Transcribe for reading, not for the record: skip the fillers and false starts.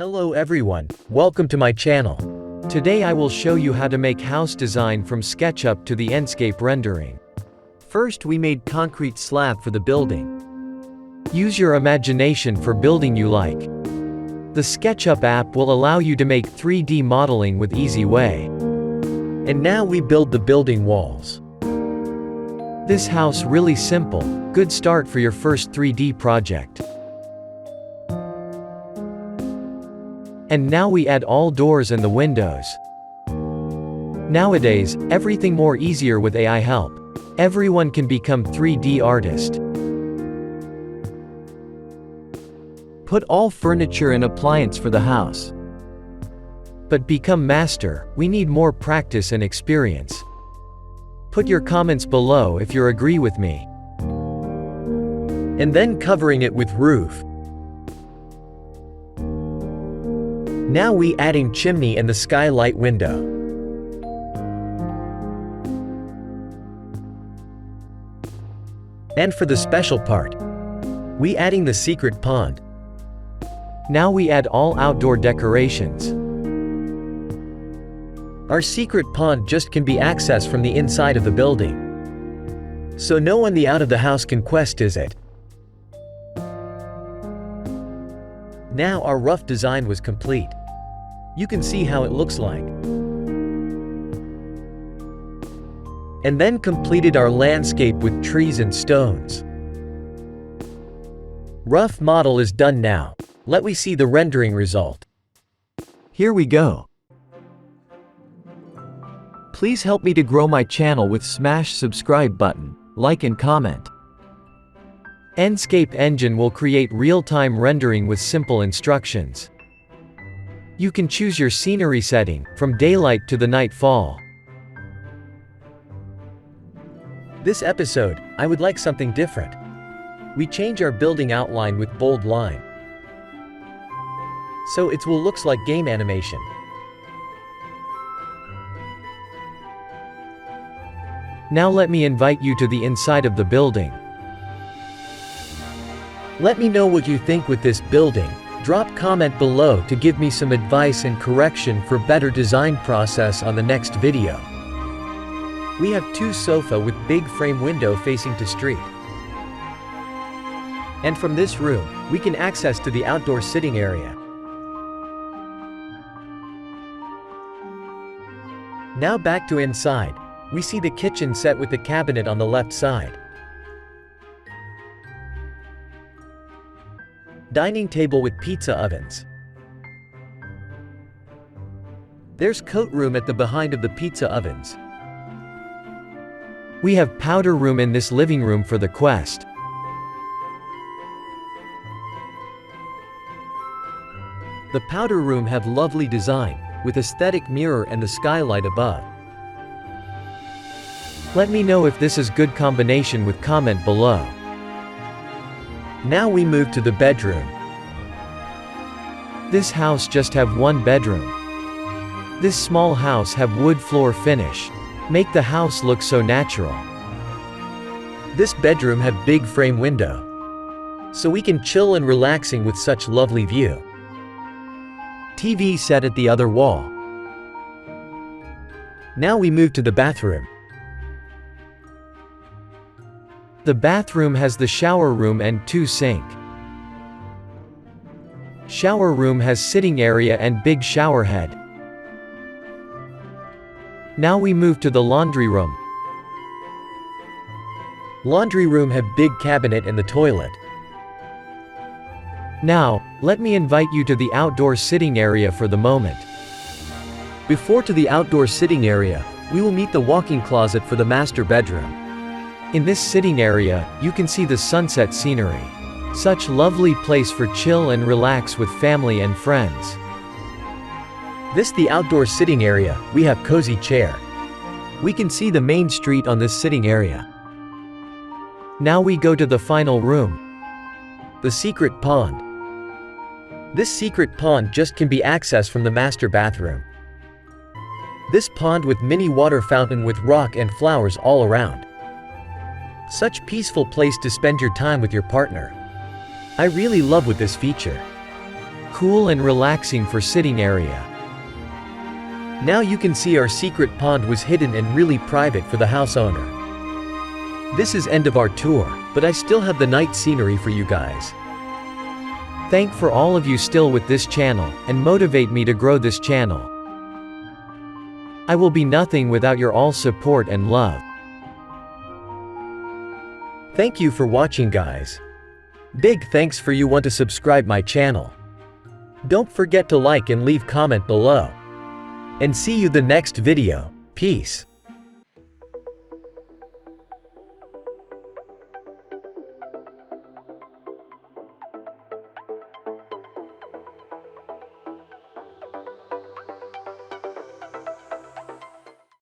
Hello everyone, welcome to my channel. Today I will show you how to make house design from SketchUp to the Enscape rendering. First we made concrete slab for the building. Use your imagination for building you like. The SketchUp app will allow you to make 3D modeling with easy way. And now we build the building walls. This house really simple, good start for your first 3D project. And now we add all doors and the windows. Nowadays, everything more easier with AI help. Everyone can become 3D artist. Put all furniture and appliance for the house. But become master, we need more practice and experience. Put your comments below if you agree with me. And then covering it with roof. Now we adding chimney and the skylight window. And for the special part, we adding the secret pond. Now we add all outdoor decorations. Our secret pond just can be accessed from the inside of the building. So no one the out of the house can quest is it. Now our rough design was complete. You can see how it looks like. And then completed our landscape with trees and stones. Rough model is done now. Let me see the rendering result. Here we go. Please help me to grow my channel with smash subscribe button, like and comment. Enscape engine will create real-time rendering with simple instructions. You can choose your scenery setting, from daylight to the nightfall. This episode, I would like something different. We change our building outline with bold line. So it will looks like game animation. Now let me invite you to the inside of the building. Let me know what you think with this building. Drop comment below to give me some advice and correction for better design process on the next video. We have two sofa with big frame window facing to street. And from this room, we can access to the outdoor sitting area. Now back to inside. We see the kitchen set with the cabinet on the left side. Dining table with pizza ovens. There's coat room at the behind of the pizza ovens. We have powder room in this living room for the quest. The powder room have lovely design, with aesthetic mirror and the skylight above. Let me know if this is good combination with comment below. Now we move to the bedroom. This house just have one bedroom. This small house have wood floor finish. Make the house look so natural. This bedroom have big frame window. So we can chill and relaxing with such lovely view. TV set at the other wall. Now we move to the bathroom. The bathroom has the shower room and two sink. Shower room has sitting area and big shower head. Now we move to the laundry room. Laundry room have big cabinet and the toilet. Now, let me invite you to the outdoor sitting area for the moment. Before to the outdoor sitting area, we will meet the walk-in closet for the master bedroom. In this sitting area, you can see the sunset scenery. Such lovely place for chill and relax with family and friends. This the outdoor sitting area, we have cozy chair. We can see the main street on this sitting area. Now we go to the final room. The secret pond. This secret pond just can be accessed from the master bathroom. This pond with mini water fountain with rock and flowers all around. Such peaceful place to spend your time with your partner. I really love with this feature. Cool and relaxing for sitting area. Now you can see our secret pond was hidden and really private for the house owner. This is end of our tour, but I still have the night scenery for you guys. Thank for all of you still with this channel, and motivate me to grow this channel. I will be nothing without your all support and love. Thank you for watching guys. Big thanks for you want to subscribe my channel. Don't forget to like and leave comment below. And see you the next video. Peace.